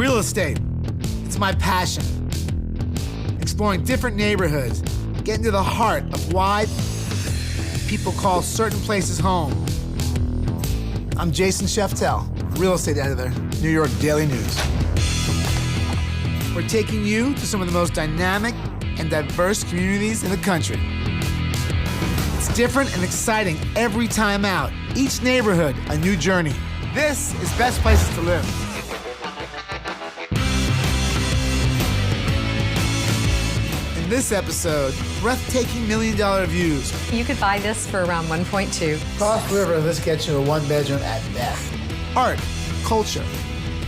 Real estate, it's my passion. Exploring different neighborhoods, getting to the heart of why people call certain places home. I'm Jason Sheftel, real estate editor, New York Daily News. We're taking you to some of the most dynamic and diverse communities in the country. It's different and exciting every time out. Each neighborhood, a new journey. This is Best Places to Live. In this episode, breathtaking $1 million views. You could buy this for around 1.2. Cross River, this gets you a one-bedroom at best. Art, culture.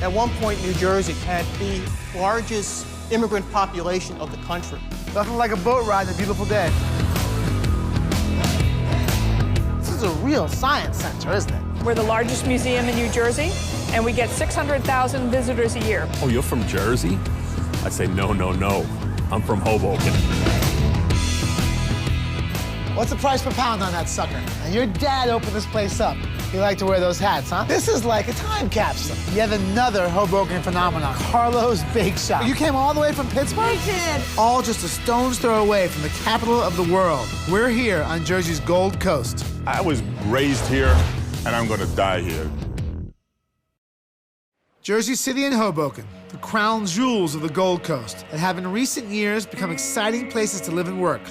At one point, New Jersey had the largest immigrant population of the country. Nothing like a boat ride on a beautiful day. This is a real science center, isn't it? We're the largest museum in New Jersey, and we get 600,000 visitors a year. Oh, you're from Jersey? I say, no, no, no. I'm from Hoboken. What's the price per pound on that sucker? And your dad opened this place up. You like to wear those hats, huh? This is like a time capsule. Yet another Hoboken phenomenon, Carlo's Bake Shop. You came all the way from Pittsburgh? I did. All just a stone's throw away from the capital of the world. We're here on Jersey's Gold Coast. I was raised here, and I'm gonna die here. Jersey City and Hoboken, the crown jewels of the Gold Coast, that have in recent years become exciting places to live and work.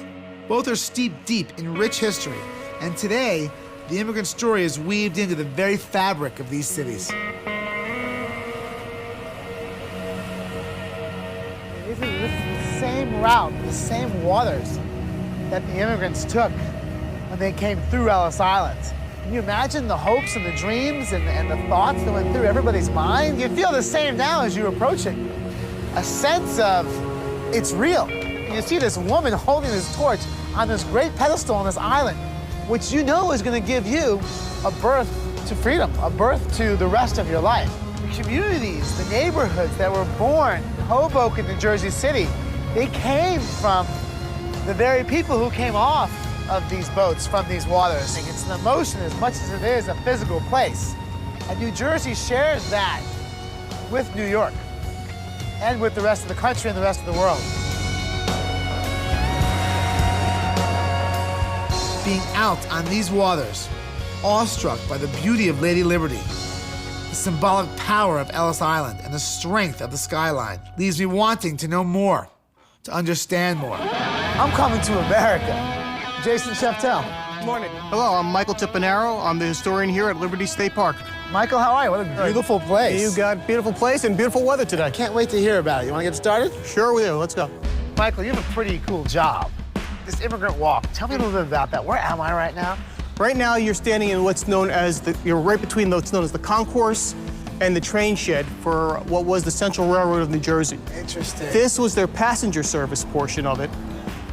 Both are steeped deep in rich history, and today, the immigrant story is weaved into the very fabric of these cities. This is the same route, the same waters that the immigrants took when they came through Ellis Island. Can you imagine the hopes and the dreams and the thoughts that went through everybody's mind? You feel the same now as you approach it. A sense of it's real. You see this woman holding this torch on this great pedestal on this island, which you know is going to give you a birth to freedom, a birth to the rest of your life. The communities, the neighborhoods that were born in Hoboken and Jersey City, they came from the very people who came off of these boats from these waters. It's an emotion as much as it is a physical place. And New Jersey shares that with New York and with the rest of the country and the rest of the world. Being out on these waters, awestruck by the beauty of Lady Liberty, the symbolic power of Ellis Island, and the strength of the skyline, leaves me wanting to know more, to understand more. I'm coming to America. Jason Sheftel. Good morning. Hello, I'm Michael Tipanaro. I'm the historian here at Liberty State Park. Michael, how are you? What a beautiful place. You got a beautiful place and beautiful weather today. I can't wait to hear about it. You want to get started? Sure we do. Let's go. Michael, you have a pretty cool job. This immigrant walk. Tell me a little bit about that. Where am I right now? Right now, you're standing in what's known as you're right between what's known as the concourse and the train shed for what was the Central Railroad of New Jersey. Interesting. This was their passenger service portion of it,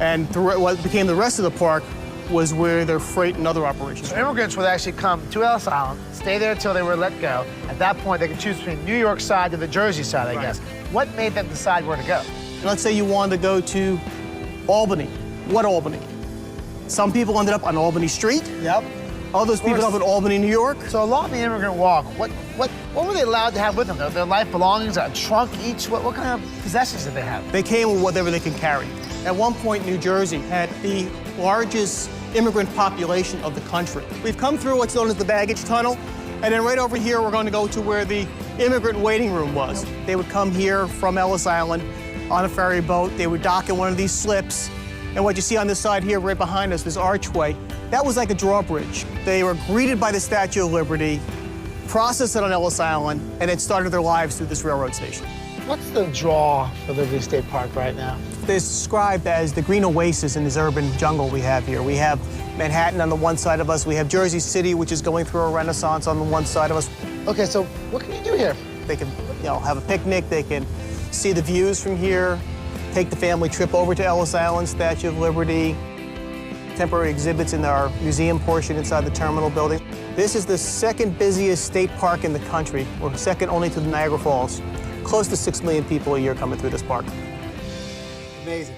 and what became the rest of the park was where their freight and other operations. So immigrants would actually come to Ellis Island, stay there until they were let go. At that point, they could choose between New York side or the Jersey side, I guess. What made them decide where to go? Let's say you wanted to go to Albany. What Albany? Some people ended up on Albany Street. Yep. Others people up in Albany, New York. So along the immigrant walk, what were they allowed to have with them? Their life belongings, a trunk each? What kind of possessions did they have? They came with whatever they could carry. At one point, New Jersey had the largest immigrant population of the country. We've come through what's known as the baggage tunnel, and then right over here, we're going to go to where the immigrant waiting room was. They would come here from Ellis Island on a ferry boat. They would dock in one of these slips. And what you see on this side here, right behind us, this archway, that was like a drawbridge. They were greeted by the Statue of Liberty, processed it on Ellis Island, and then started their lives through this railroad station. What's the draw for Liberty State Park right now? It's described as the green oasis in this urban jungle we have here. We have Manhattan on the one side of us. We have Jersey City, which is going through a renaissance on the one side of us. Okay, so what can you do here? They can, have a picnic. They can see the views from here, take the family trip over to Ellis Island, Statue of Liberty, temporary exhibits in our museum portion inside the terminal building. This is the second busiest state park in the country. We're second only to the Niagara Falls. Close to 6 million people a year coming through this park. Amazing.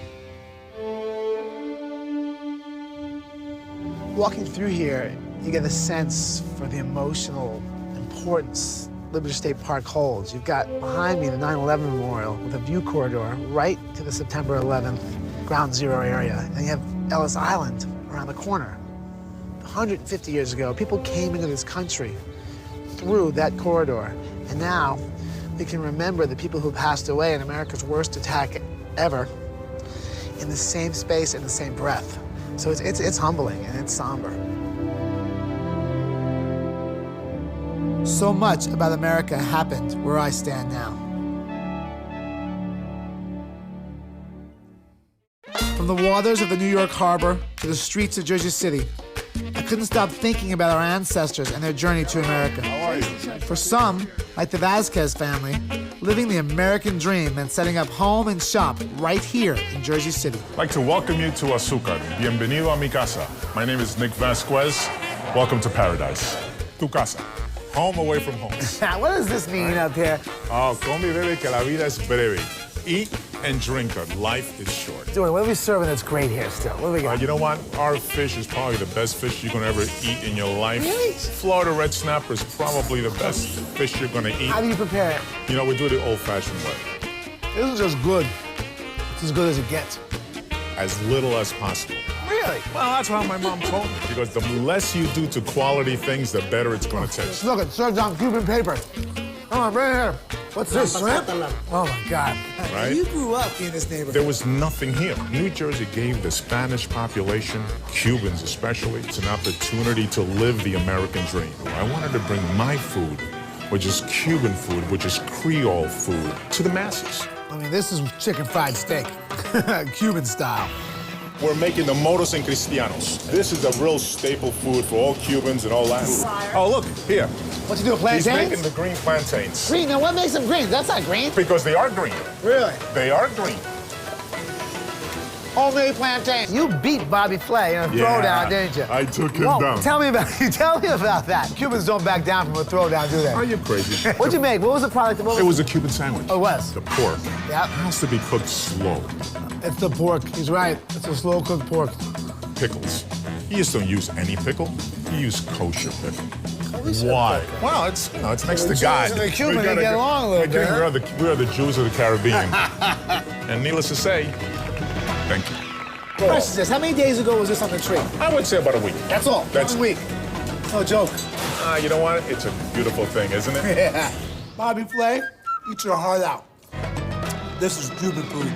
Walking through here, you get a sense for the emotional importance Liberty State Park holds. You've got behind me the 9/11 Memorial with a view corridor right to the September 11th Ground Zero area. And you have Ellis Island around the corner. 150 years ago, people came into this country through that corridor. And now we can remember the people who passed away in America's worst attack ever in the same space, in the same breath. So it's humbling and it's somber. So much about America happened where I stand now. From the waters of the New York Harbor to the streets of Jersey City, I couldn't stop thinking about our ancestors and their journey to America. How are you? For some, like the Vasquez family, living the American dream meant setting up home and shop right here in Jersey City. I'd like to welcome you to Azúcar. Bienvenido a mi casa. My name is Nick Vasquez. Welcome to paradise. Tu casa. Home away from home. What does this mean up here? Oh, come y bebe que la vida es breve. Eat and drink, but life is short. Dude, what are we serving that's great here still? What do we got? You know what? Our fish is probably the best fish you're gonna ever eat in your life. Really? Florida red snapper is probably the best fish you're gonna eat. How do you prepare it? You know, we do it the old-fashioned way. This is just good. It's as good as it gets. As little as possible. Really? Well, that's how my mom told me. Because the less you do to quality things, the better it's gonna taste. Look, it serves on Cuban paper. Come on, right here. What's this, shrimp? Oh, my God. Right? You grew up in this neighborhood. There was nothing here. New Jersey gave the Spanish population, Cubans especially, an opportunity to live the American dream. I wanted to bring my food, which is Cuban food, which is Creole food, to the masses. I mean, this is chicken fried steak, Cuban style. We're making the moros en cristianos. This is a real staple food for all Cubans and all Latin. Oh, look, here. What you do, He's plantains? making the green plantains. Green, now what makes them green? That's not green. Because they are green. Really? They are green. Homemade plantains. You beat Bobby Flay in a throwdown, didn't you? I took him Whoa, down. Tell me about that. Cubans don't back down from a throwdown, do they? Are you crazy? What'd you make? What was the product? What It was a Cuban sandwich. Oh, it was? The pork. Yep. Has to be cooked slow. It's the pork. He's right. It's a slow-cooked pork. Pickles. You just don't use any pickle. You use kosher pickle. Kosher Why? pickle? Well, it's it's next to Jews God. and the Cuban, We they gotta get go- along a little bit, huh? We are the Jews of the Caribbean. And needless to say, thank you. Question is this, how many days ago was this on the tree? I would say about a week. That's all. That's 1 week. No joke. You know what? It's a beautiful thing, isn't it? Yeah. Bobby Flay, eat your heart out. This is Cuban food.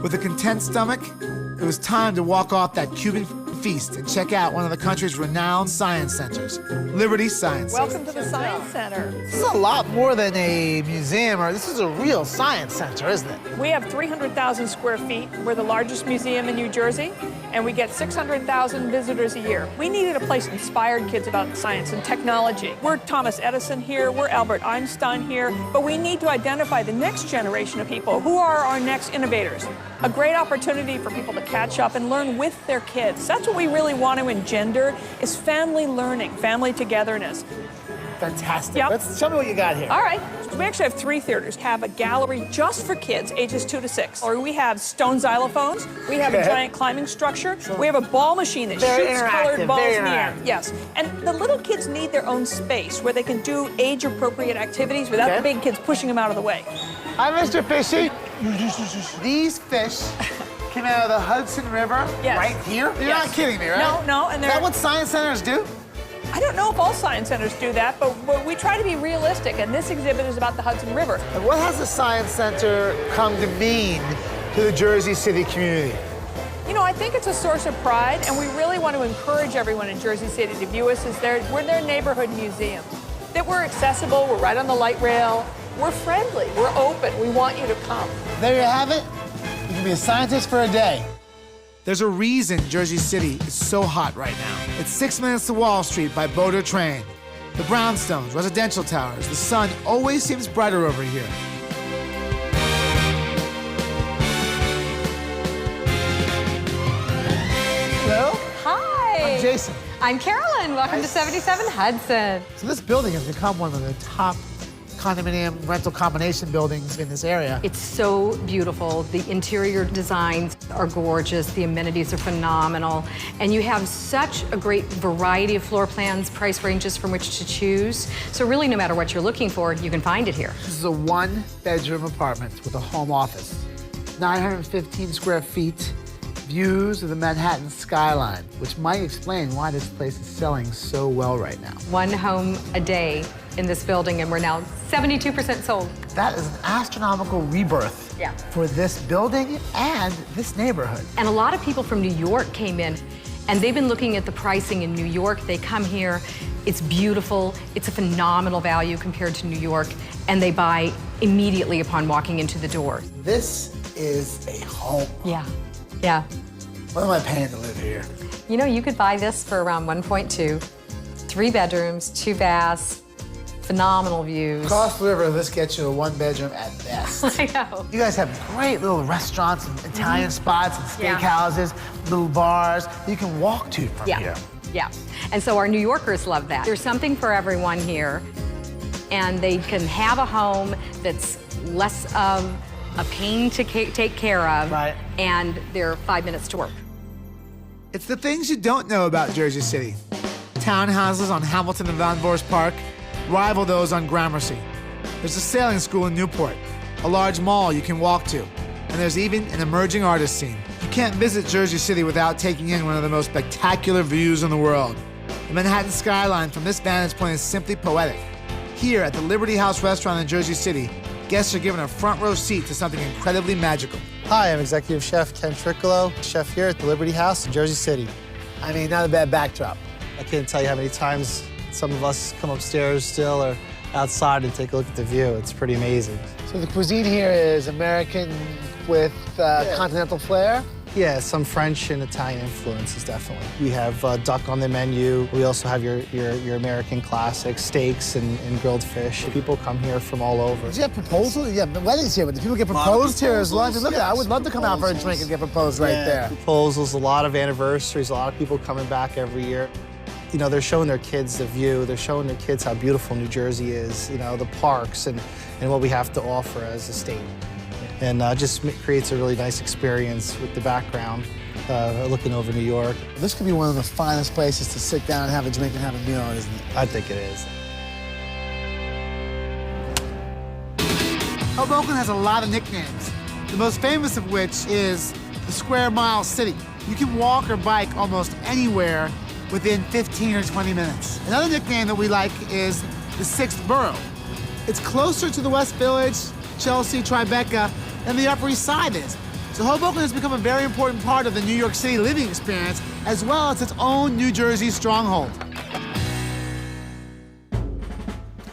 With a content stomach, it was time to walk off that Cuban feast and check out one of the country's renowned science centers, Liberty Science Center. Welcome to the Science Center. This is a lot more than a museum, or this is a real science center, isn't it? We have 300,000 square feet. We're the largest museum in New Jersey, and we get 600,000 visitors a year. We needed a place that inspired kids about science and technology. We're Thomas Edison here, we're Albert Einstein here, but we need to identify the next generation of people. Who are our next innovators? A great opportunity for people to catch up and learn with their kids. That's what we really want to engender, is family learning, family togetherness. Fantastic. Yep. Let's show me what you got here. All right. We actually have 3 theaters. Have a gallery just for kids ages 2 to 6. Or we have stone xylophones. We have a giant climbing structure. We have a ball machine that Very shoots interactive, colored balls very in the air. interactive. Yes. And the little kids need their own space where they can do age-appropriate activities without the big kids pushing them out of the way. Hi, Mr. Fishy. These fish came out of the Hudson River Yes. right here? You're Yes. not kidding me, right? No, and Is they're... that what science centers do? I don't know if all science centers do that, but we try to be realistic, and this exhibit is about the Hudson River. And what has the Science Center come to mean to the Jersey City community? You know, I think it's a source of pride, and we really want to encourage everyone in Jersey City to view us as we're their neighborhood museum. That we're accessible, we're right on the light rail, we're friendly, we're open, we want you to come. There you have it. You can be a scientist for a day. There's a reason Jersey City is so hot right now. It's 6 minutes to Wall Street by boat or train. The brownstones, residential towers, the sun always seems brighter over here. Hello, Hi. I'm Jason. I'm Carolyn. Welcome to 77 Hudson. So this building has become one of the top condominium rental combination buildings in this area. It's so beautiful. The interior designs are gorgeous. The amenities are phenomenal. And you have such a great variety of floor plans, price ranges from which to choose. So really, no matter what you're looking for, you can find it here. This is a one-bedroom apartment with a home office. 915 square feet, views of the Manhattan skyline, which might explain why this place is selling so well right now. One home a day in this building, and we're now 72% sold. That is an astronomical rebirth Yeah. for this building and this neighborhood. And a lot of people from New York came in, and they've been looking at the pricing in New York. They come here, it's beautiful, it's a phenomenal value compared to New York, and they buy immediately upon walking into the door. This is a home. Yeah, yeah. What am I paying to live here? You know, you could buy this for around 1.2, 3 bedrooms, 2 baths, phenomenal views. Cross River, this gets you a one-bedroom at best. I know. You guys have great little restaurants and Italian spots and Yeah. steakhouses, little bars you can walk to from Yeah, here. yeah. And so our New Yorkers love that. There's something for everyone here, and they can have a home that's less of a pain to take care of, Right. and they're 5 minutes to work. It's the things you don't know about Jersey City. Townhouses on Hamilton and Van Voorst Park rival those on Gramercy. There's a sailing school in Newport, a large mall you can walk to, and there's even an emerging artist scene. You can't visit Jersey City without taking in one of the most spectacular views in the world. The Manhattan skyline from this vantage point is simply poetic. Here at the Liberty House restaurant in Jersey City, guests are given a front row seat to something incredibly magical. Hi, I'm Executive Chef Ken Tricolo, chef here at the Liberty House in Jersey City. I mean, not a bad backdrop. I can't tell you how many times some of us come upstairs still or outside and take a look at the view. It's pretty amazing. So the cuisine here is American with continental flair. Yeah, some French and Italian influences, definitely. We have duck on the menu. We also have your American classics, steaks and grilled fish. People come here from all over. Did you have proposals? Yeah, the weddings here, but do people get proposed here as lunch? Look at that, I would love to come out for a drink and get proposed right there. Proposals, a lot of anniversaries, a lot of people coming back every year. You know, they're showing their kids the view. They're showing their kids how beautiful New Jersey is, you know, the parks and what we have to offer as a state. And just creates a really nice experience with the background, looking over New York. This could be one of the finest places to sit down and have a drink and have a meal, isn't it? I think it is. Hoboken has a lot of nicknames, the most famous of which is the Square Mile City. You can walk or bike almost anywhere within 15 or 20 minutes. Another nickname that we like is the Sixth Borough. It's closer to the West Village, Chelsea, Tribeca, than the Upper East Side is. So Hoboken has become a very important part of the New York City living experience, as well as its own New Jersey stronghold.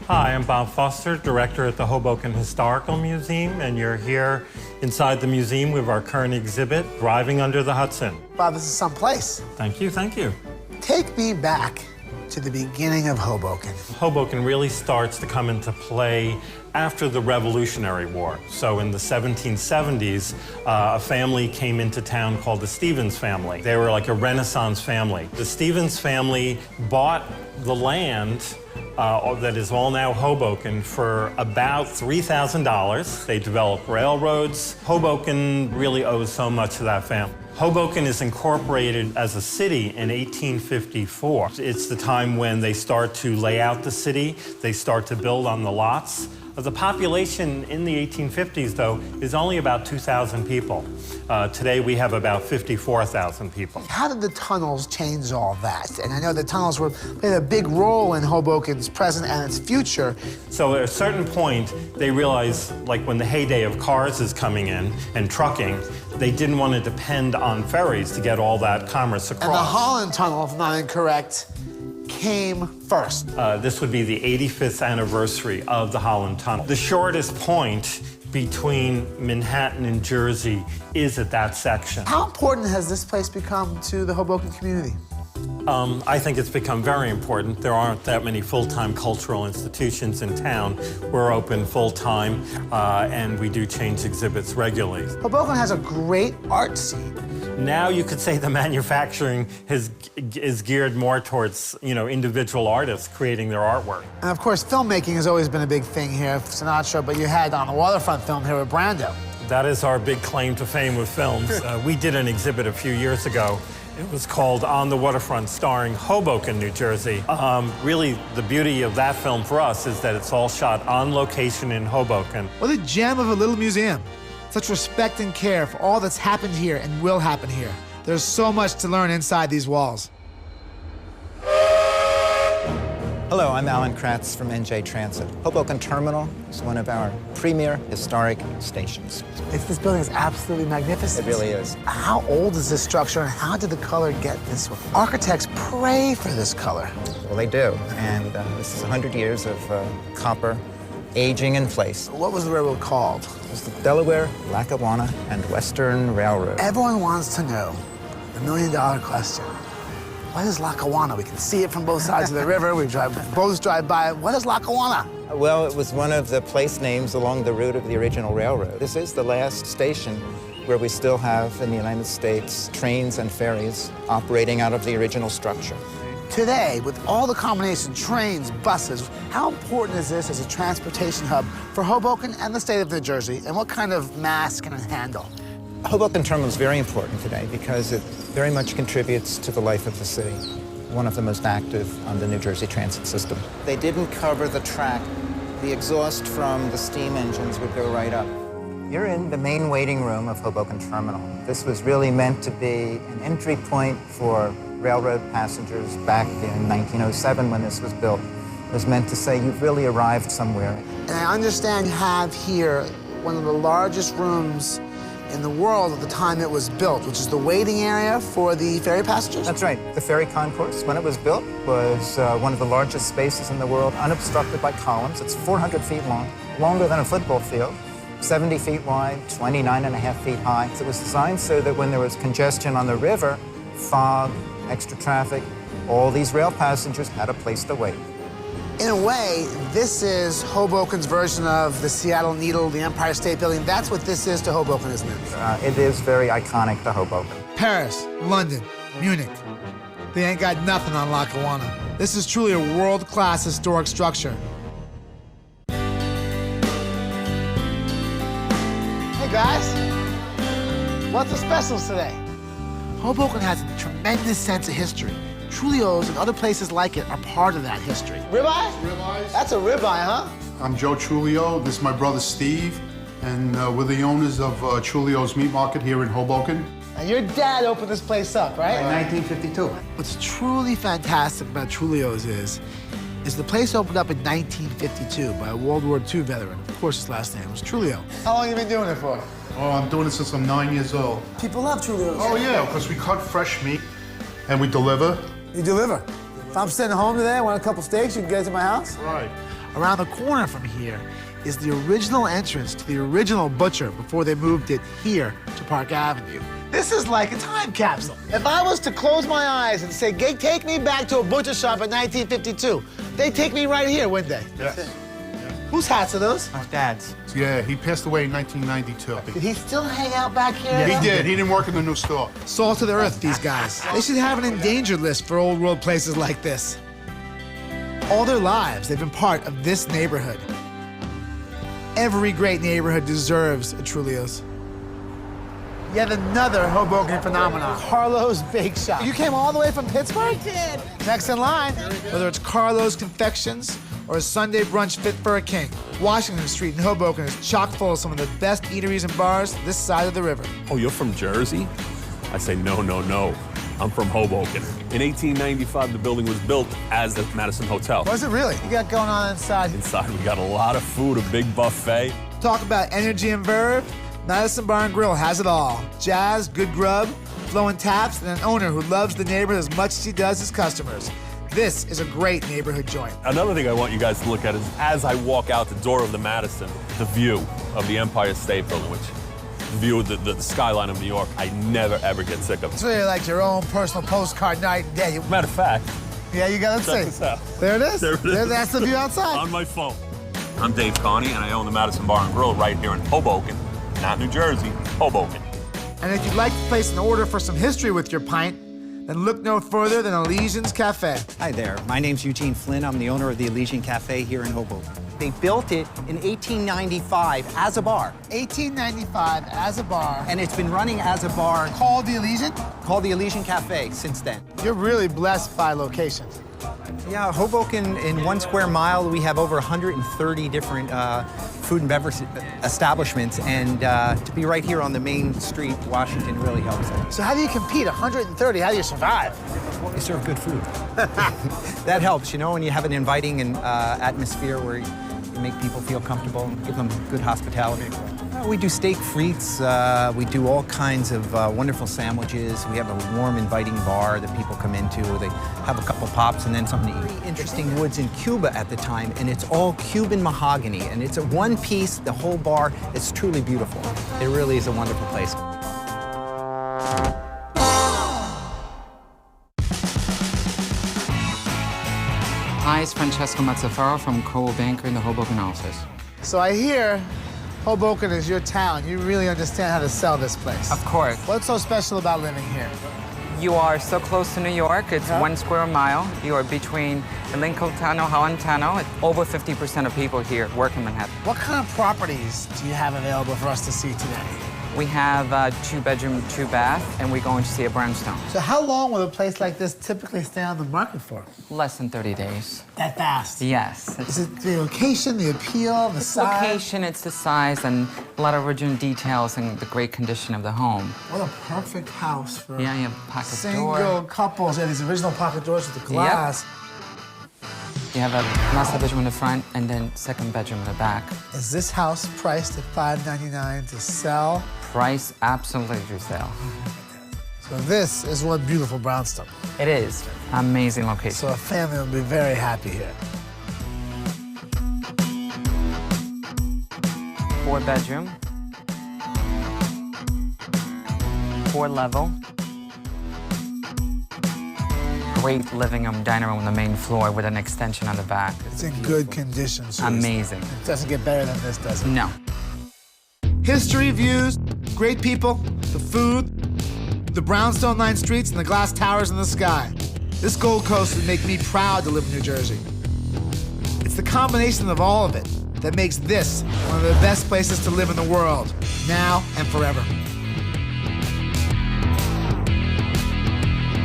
Hi, I'm Bob Foster, director at the Hoboken Historical Museum, and you're here inside the museum with our current exhibit, Driving Under the Hudson. Bob, this is someplace. Thank you, thank you. Take me back to the beginning of Hoboken. Hoboken really starts to come into play after the Revolutionary War. So in the 1770s, a family came into town called the Stevens family. They were like a Renaissance family. The Stevens family bought the land that is all now Hoboken for about $3,000. They developed railroads. Hoboken really owes so much to that family. Hoboken is incorporated as a city in 1854. It's the time when they start to lay out the city, they start to build on the lots. The population in the 1850s, though, is only about 2,000 people. Today, we have about 54,000 people. How did the tunnels change all that? And I know the tunnels played a big role in Hoboken's present and its future. So at a certain point, they realized, like when the heyday of cars is coming in and trucking, they didn't want to depend on ferries to get all that commerce across. And the Holland Tunnel, if I'm not incorrect, came first. This would be the 85th anniversary of the Holland Tunnel. The shortest point between Manhattan and Jersey is at that section. How important has this place become to the Hoboken community? I think it's become very important. There aren't that many full-time cultural institutions in town. We're open full-time, and we do change exhibits regularly. Hoboken has a great art scene. Now you could say the manufacturing is geared more towards, individual artists creating their artwork. And of course, filmmaking has always been a big thing here, Sinatra, but you had On the Waterfront film here with Brando. That is our big claim to fame with films. We did an exhibit a few years ago. It was called On the Waterfront, starring Hoboken, New Jersey. Really, the beauty of that film for us is that it's all shot on location in Hoboken. What a gem of a little museum. Such respect and care for all that's happened here and will happen here. There's so much to learn inside these walls. Hello, I'm Alan Kratz from NJ Transit. Hoboken Terminal is one of our premier historic stations. This building is absolutely magnificent. It really is. How old is this structure and how did the color get this way? Architects pray for this color. Well, they do. And this is 100 years of copper aging in place. What was the railroad called? It was the Delaware, Lackawanna, and Western Railroad. Everyone wants to know the million-dollar question. What is Lackawanna? We can see it from both sides of the river. Boats drive by. What is Lackawanna? Well, it was one of the place names along the route of the original railroad. This is the last station where we still have, in the United States, trains and ferries operating out of the original structure. Today, with all the combination, trains, buses, how important is this as a transportation hub for Hoboken and the state of New Jersey, and what kind of mass can it handle? Hoboken Terminal is very important today because it very much contributes to the life of the city, one of the most active on the New Jersey transit system. They didn't cover the track. The exhaust from the steam engines would go right up. You're in the main waiting room of Hoboken Terminal. This was really meant to be an entry point for railroad passengers back in 1907 when this was built. It was meant to say you've really arrived somewhere. And I understand you have here one of the largest rooms in the world at the time it was built, which is the waiting area for the ferry passengers? That's right. The ferry concourse, when it was built, was one of the largest spaces in the world, unobstructed by columns. It's 400 feet long, longer than a football field, 70 feet wide, 29.5 feet high. It was designed so that when there was congestion on the river, fog, extra traffic, all these rail passengers had a place to wait. In a way, this is Hoboken's version of the Seattle Needle, the Empire State Building. That's what this is to Hoboken, isn't it? It is very iconic to Hoboken. Paris, London, Munich. They ain't got nothing on Lackawanna. This is truly a world-class historic structure. Hey, guys. What's the specials today? Hoboken has a tremendous sense of history. Trulio's and other places like it are part of that history. Ribeye? Ribeyes. That's a ribeye, huh? I'm Joe Trulio. This is my brother Steve, and we're the owners of Trulio's Meat Market here in Hoboken. And your dad opened this place up, right? In 1952. What's truly fantastic about Trulio's is the place opened up in 1952 by a World War II veteran. Of course, his last name was Trulio. How long have you been doing it for? Oh, I'm doing it since I'm 9 years old. People love Trulio's. Oh, yeah, because we cut fresh meat and we deliver. You deliver. If I'm sitting home today, I want a couple steaks, you can get it to my house? Right. Around the corner from here is the original entrance to the original butcher before they moved it here to Park Avenue. This is like a time capsule. If I was to close my eyes and say, take me back to a butcher shop in 1952, they'd take me right here, wouldn't they? Yes. Whose hats are those? My dad's. Yeah, he passed away in 1992. Did he still hang out back here? Yeah, he did. He didn't work in the new store. Salt of the earth, these guys. They should have an endangered list for old world places like this. All their lives, they've been part of this neighborhood. Every great neighborhood deserves a Trulio's. Yet another Hoboken phenomenon, Carlo's Bake Shop. You came all the way from Pittsburgh? I did. Next in line, whether it's Carlo's Confections or a Sunday brunch fit for a king, Washington Street in Hoboken is chock full of some of the best eateries and bars this side of the river. Oh, you're from Jersey? I say no, no, no. I'm from Hoboken. In 1895, the building was built as the Madison Hotel. Was it really? You got going on inside? Inside, we got a lot of food, a big buffet. Talk about energy and verve. Madison Bar and Grill has it all. Jazz, good grub, flowing taps, and an owner who loves the neighborhood as much as he does his customers. This is a great neighborhood joint. Another thing I want you guys to look at is as I walk out the door of the Madison, the view of the Empire State Building, which view of the skyline of New York, I never, ever get sick of. It's really like your own personal postcard night and day. Matter of fact, Yeah, you got to check see. this out. There it is. There it is. That's the view outside. On my phone. I'm Dave Carney, and I own the Madison Bar and Grill right here in Hoboken, not New Jersey, Hoboken. And if you'd like to place an order for some history with your pint, then look no further than Elysian's Cafe. Hi there, my name's Eugene Flynn. I'm the owner of the Elysian Cafe here in Hoboken. They built it in 1895 as a bar, 1895 as a bar. and it's been running as a bar Called the Elysian? called the Elysian Cafe since then. You're really blessed by locations. Yeah, Hoboken, in 1 square mile, we have over 130 different food and beverage establishments, and to be right here on the main street, Washington, really helps it. So how do you compete? 130, how do you survive? They serve good food. That helps, you know, when you have an inviting and atmosphere where you make people feel comfortable and give them good hospitality. We do steak frites. We do all kinds of wonderful sandwiches. We have a warm, inviting bar that people come into. They have a couple pops and then something to eat. Very interesting woods in Cuba at the time, and it's all Cuban mahogany, and it's a one piece, the whole bar. It's truly beautiful. It really is a wonderful place. Hi, it's Francesco Mazzaferro from Coldwell Banker in the Hoboken office. So I hear Hoboken is your town. You really understand how to sell this place. Of course. What's so special about living here? You are so close to New York. It's 1 square mile. You are between the Lincoln Tunnel, Holland Tunnel. Over 50% of people here work in Manhattan. What kind of properties do you have available for us to see today? We have a 2-bedroom, 2-bath, and we're going to see a brownstone. So how long will a place like this typically stay on the market for? Less than 30 days. That fast? Yes. Is it the location, the appeal, the size? Location, it's the size, and a lot of original details and the great condition of the home. What a perfect house for Yeah, you have a pocket single door. couples. Yeah, these original pocket doors with the glass. You have a master bedroom in the front and then second bedroom in the back. Is this house priced at $599 to sell? Price absolutely resale. So this is one beautiful brownstone. It is. Amazing location. So a family will be very happy here. 4-bedroom. 4-level. Great living room, dining room on the main floor with an extension on the back. It's in good condition. So Amazing. It doesn't get better than this, does it? No. History, views, great people, the food, the brownstone-lined streets, and the glass towers in the sky. This Gold Coast would make me proud to live in New Jersey. It's the combination of all of it that makes this one of the best places to live in the world, now and forever.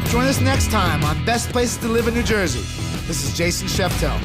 Join us next time on Best Places to Live in New Jersey. This is Jason Sheftel.